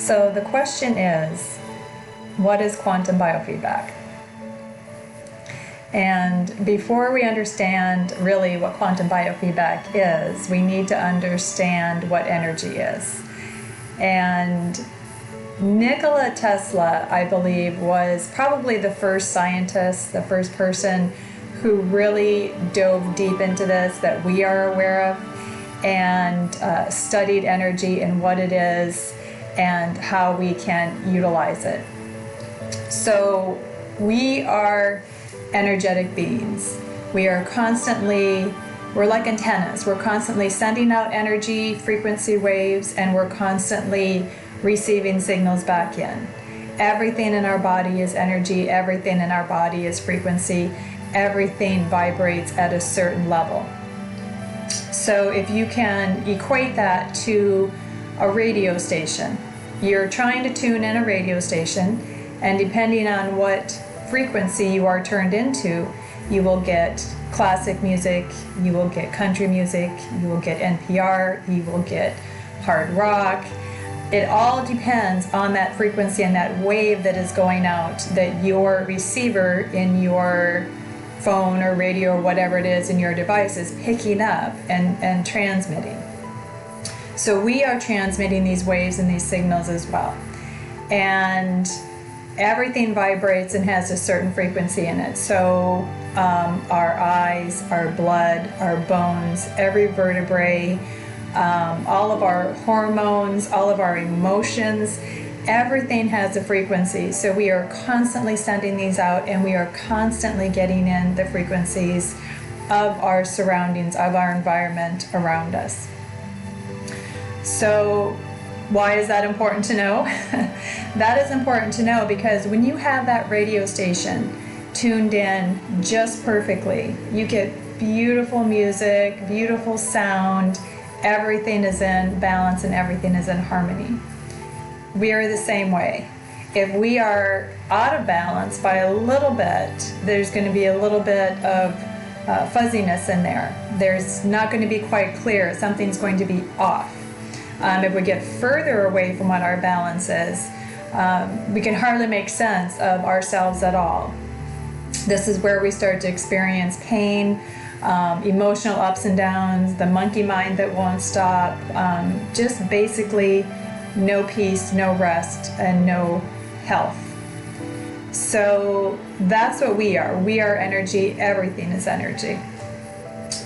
So the question is, what is quantum biofeedback? And before we understand really what quantum biofeedback is, we need to understand what energy is. And Nikola Tesla, I believe, was probably the first scientist, the first person who really dove deep into this that we are aware of, and studied energy and what it is and how we can utilize it. So we are energetic beings. We're like antennas. We're constantly sending out energy, frequency waves, and we're constantly receiving signals back in. Everything in our body is energy, everything in our body is frequency, everything vibrates at a certain level. So if you can equate that to a radio station, you're trying to tune in a radio station, and depending on what frequency you are turned into, you will get classic music, you will get country music, you will get NPR, you will get hard rock. It all depends on that frequency and that wave that is going out that your receiver in your phone or radio or whatever it is in your device is picking up and transmitting. So we are transmitting these waves and these signals as well. And everything vibrates and has a certain frequency in it. So our eyes, our blood, our bones, every vertebrae, all of our hormones, all of our emotions, everything has a frequency. So we are constantly sending these out, and we are constantly getting in the frequencies of our surroundings, of our environment around us. So why is that important to know? That is important to know because when you have that radio station tuned in just perfectly, you get beautiful music, beautiful sound, everything is in balance and everything is in harmony. We are the same way. If we are out of balance by a little bit, there's going to be a little bit of fuzziness in there. There's not going to be quite clear. Something's going to be off. If we get further away from what our balance is, we can hardly make sense of ourselves at all. This is where we start to experience pain, emotional ups and downs, the monkey mind that won't stop, just basically no peace, no rest, and no health. So that's what we are. We are energy. Everything is energy.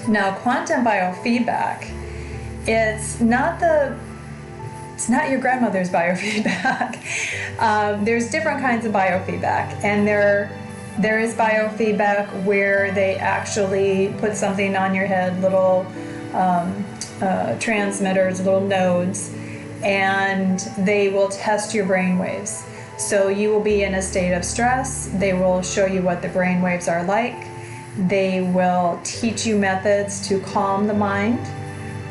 Now, quantum biofeedback, it's not your grandmother's biofeedback. There's different kinds of biofeedback, and there is biofeedback where they actually put something on your head, little transmitters, little nodes, and they will test your brain waves. So you will be in a state of stress. They will show you what the brain waves are like. They will teach you methods to calm the mind,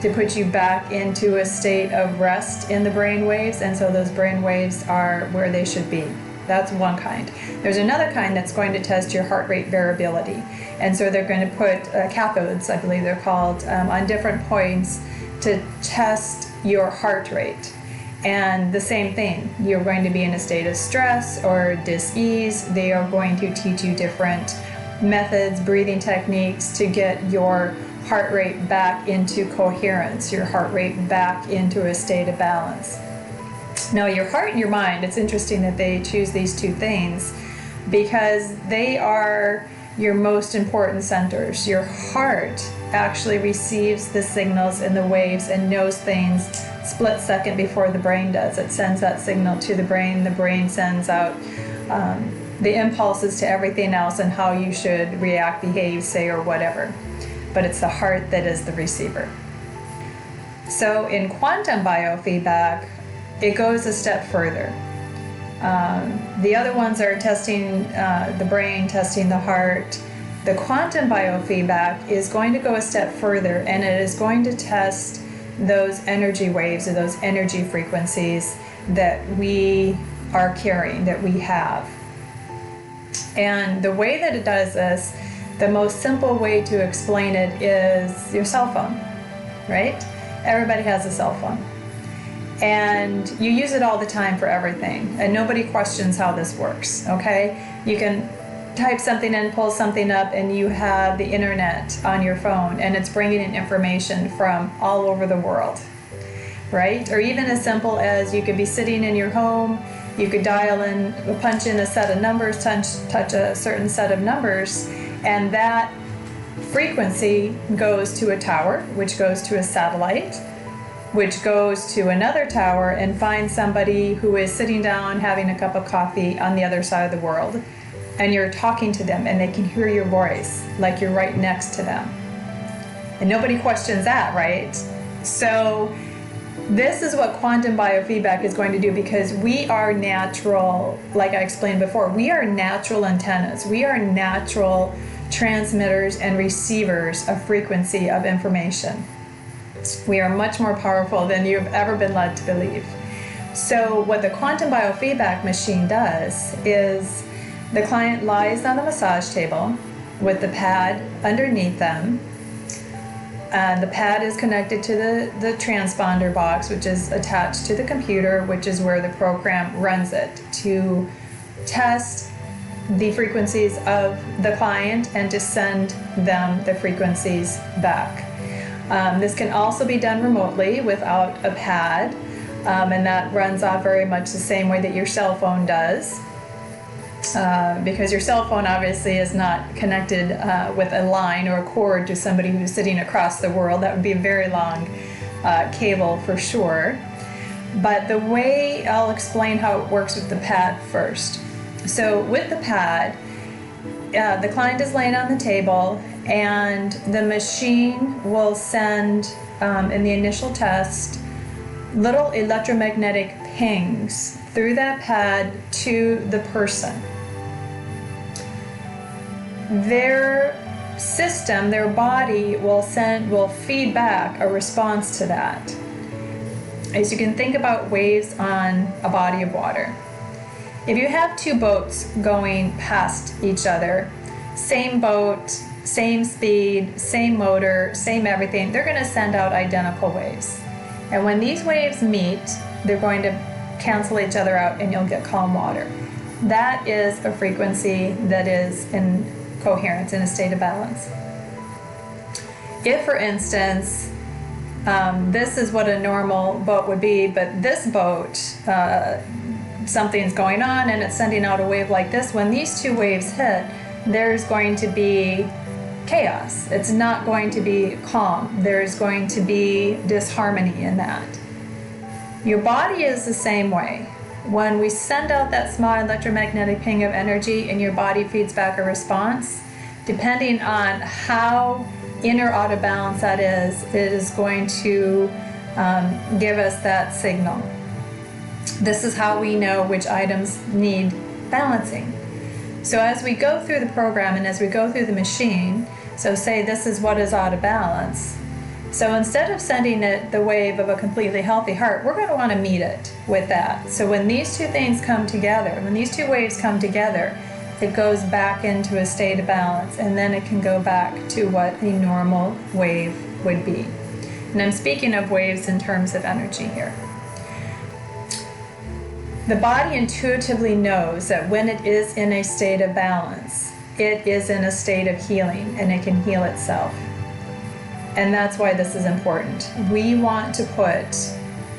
to put you back into a state of rest in the brain waves, and so those brain waves are where they should be. That's one kind. There's another kind that's going to test your heart rate variability, and so they're going to put cathodes, I believe they're called, on different points to test your heart rate. And the same thing, you're going to be in a state of stress or dis-ease. They are going to teach you different methods, breathing techniques to get your heart rate back into coherence, your heart rate back into a state of balance. Now, your heart and your mind, it's interesting that they choose these two things because they are your most important centers. Your heart actually receives the signals and the waves and knows things split second before the brain does. It sends that signal to the brain sends out the impulses to everything else and how you should react, behave, say, or whatever. But it's the heart that is the receiver. So in quantum biofeedback, it goes a step further. The other ones are testing the brain, testing the heart. The quantum biofeedback is going to go a step further, and it is going to test those energy waves or those energy frequencies that we are carrying, that we have. And the way that it does this, the most simple way to explain it is your cell phone, right? Everybody has a cell phone. and you use it all the time for everything, and nobody questions how this works, okay? You can type something in, pull something up, and you have the internet on your phone, and it's bringing in information from all over the world, right? Or even as simple as you could be sitting in your home, you could dial in, punch in a set of numbers, touch a certain set of numbers, and that frequency goes to a tower, which goes to a satellite, which goes to another tower and finds somebody who is sitting down having a cup of coffee on the other side of the world. And you're talking to them and they can hear your voice like you're right next to them. And nobody questions that, right? So this is what quantum biofeedback is going to do, because we are natural, like I explained before, we are natural antennas. We are natural transmitters and receivers of frequency of information. We are much more powerful than you've ever been led to believe. So what the quantum biofeedback machine does is the client lies on a massage table with the pad underneath them. The pad is connected to the transponder box, which is attached to the computer, which is where the program runs it to test the frequencies of the client and to send them the frequencies back. This can also be done remotely without a pad, and that runs off very much the same way that your cell phone does. Because your cell phone obviously is not connected with a line or a cord to somebody who's sitting across the world. That would be a very long cable for sure. But the way, I'll explain how it works with the pad first. So with the pad, the client is laying on the table and the machine will send, in the initial test, little electromagnetic pings through that pad to the person. Their system, their body will feed back a response to that. As you can think about waves on a body of water. If you have two boats going past each other, same boat, same speed, same motor, same everything, they're going to send out identical waves. And when these waves meet, they're going to cancel each other out and you'll get calm water. That is a frequency that is in coherence, in a state of balance. If, for instance, this is what a normal boat would be, but this boat, something's going on and it's sending out a wave like this, when these two waves hit, there's going to be chaos. It's not going to be calm. There's going to be disharmony in that. Your body is the same way. When we send out that small electromagnetic ping of energy and your body feeds back a response, depending on how in or out of balance that is, it is going to give us that signal. This is how we know which items need balancing. So as we go through the program and as we go through the machine, so say this is what is out of balance. So instead of sending it the wave of a completely healthy heart, we're going to want to meet it with that. So when these two things come together, when these two waves come together, it goes back into a state of balance, and then it can go back to what a normal wave would be. And I'm speaking of waves in terms of energy here. The body intuitively knows that when it is in a state of balance, it is in a state of healing and it can heal itself. And that's why this is important. We want to put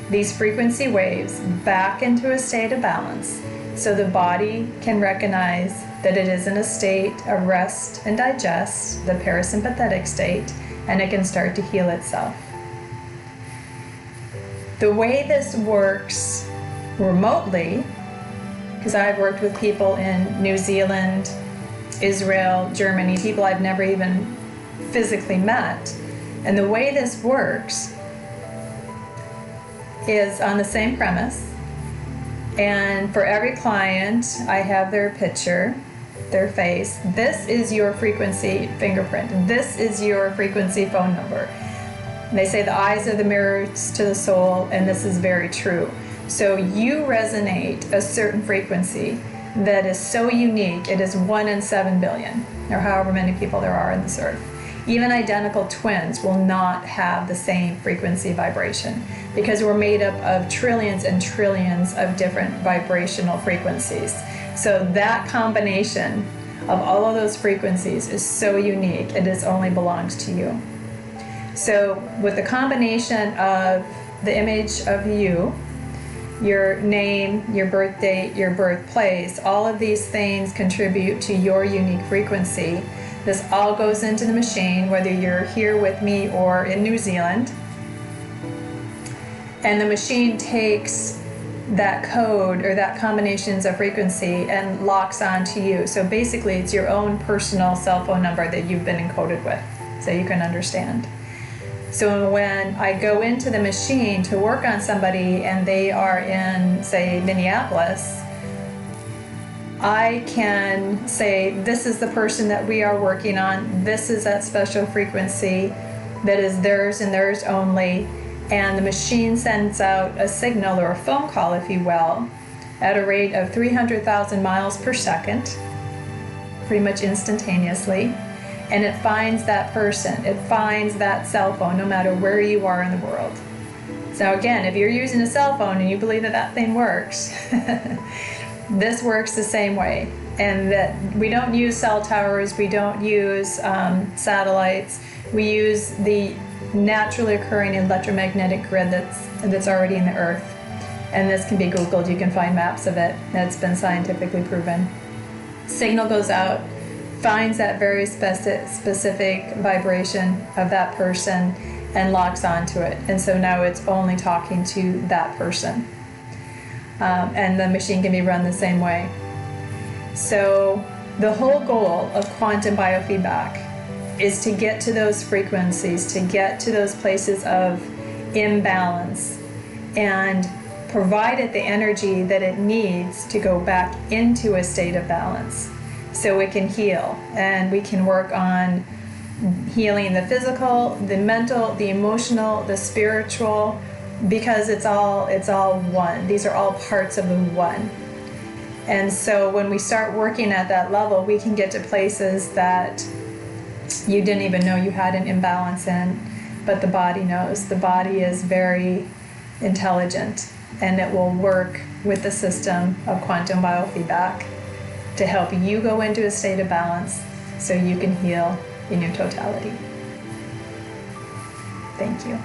these frequency waves back into a state of balance so the body can recognize that it is in a state of rest and digest, the parasympathetic state, and it can start to heal itself. The way this works remotely, because I've worked with people in New Zealand, Israel, Germany, people I've never even physically met. And the way this works is on the same premise. And for every client, I have their picture, their face. This is your frequency fingerprint. This is your frequency phone number. And they say the eyes are the mirrors to the soul, and this is very true. So you resonate a certain frequency that is so unique. It is 1 in 7 billion, or however many people there are on this earth. Even identical twins will not have the same frequency vibration because we're made up of trillions and trillions of different vibrational frequencies. So that combination of all of those frequencies is so unique, and it only belongs to you. So with the combination of the image of you, your name, your birth date, your birthplace, all of these things contribute to your unique frequency. This all goes into the machine, whether you're here with me or in New Zealand. And the machine takes that code or that combinations of frequency and locks onto you. So basically it's your own personal cell phone number that you've been encoded with, so you can understand. So when I go into the machine to work on somebody and they are in, say, Minneapolis, I can say, this is the person that we are working on, this is that special frequency that is theirs and theirs only, and the machine sends out a signal or a phone call, if you will, at a rate of 300,000 miles per second, pretty much instantaneously. And it finds that person, it finds that cell phone, no matter where you are in the world. So again, if you're using a cell phone and you believe that that thing works, this works the same way. And that we don't use cell towers, we don't use satellites, we use the naturally occurring electromagnetic grid that's already in the earth. And this can be Googled, you can find maps of it, that's been scientifically proven. Signal goes out, finds that very specific vibration of that person and locks onto it. And so now it's only talking to that person. And the machine can be run the same way. So the whole goal of quantum biofeedback is to get to those frequencies, to get to those places of imbalance and provide it the energy that it needs to go back into a state of balance. So it can heal, and we can work on healing the physical, the mental, the emotional, the spiritual, because it's all one. These are all parts of the one. And so when we start working at that level, we can get to places that you didn't even know you had an imbalance in, but the body knows. The body is very intelligent, and it will work with the system of quantum biofeedback to help you go into a state of balance so you can heal in your totality. Thank you.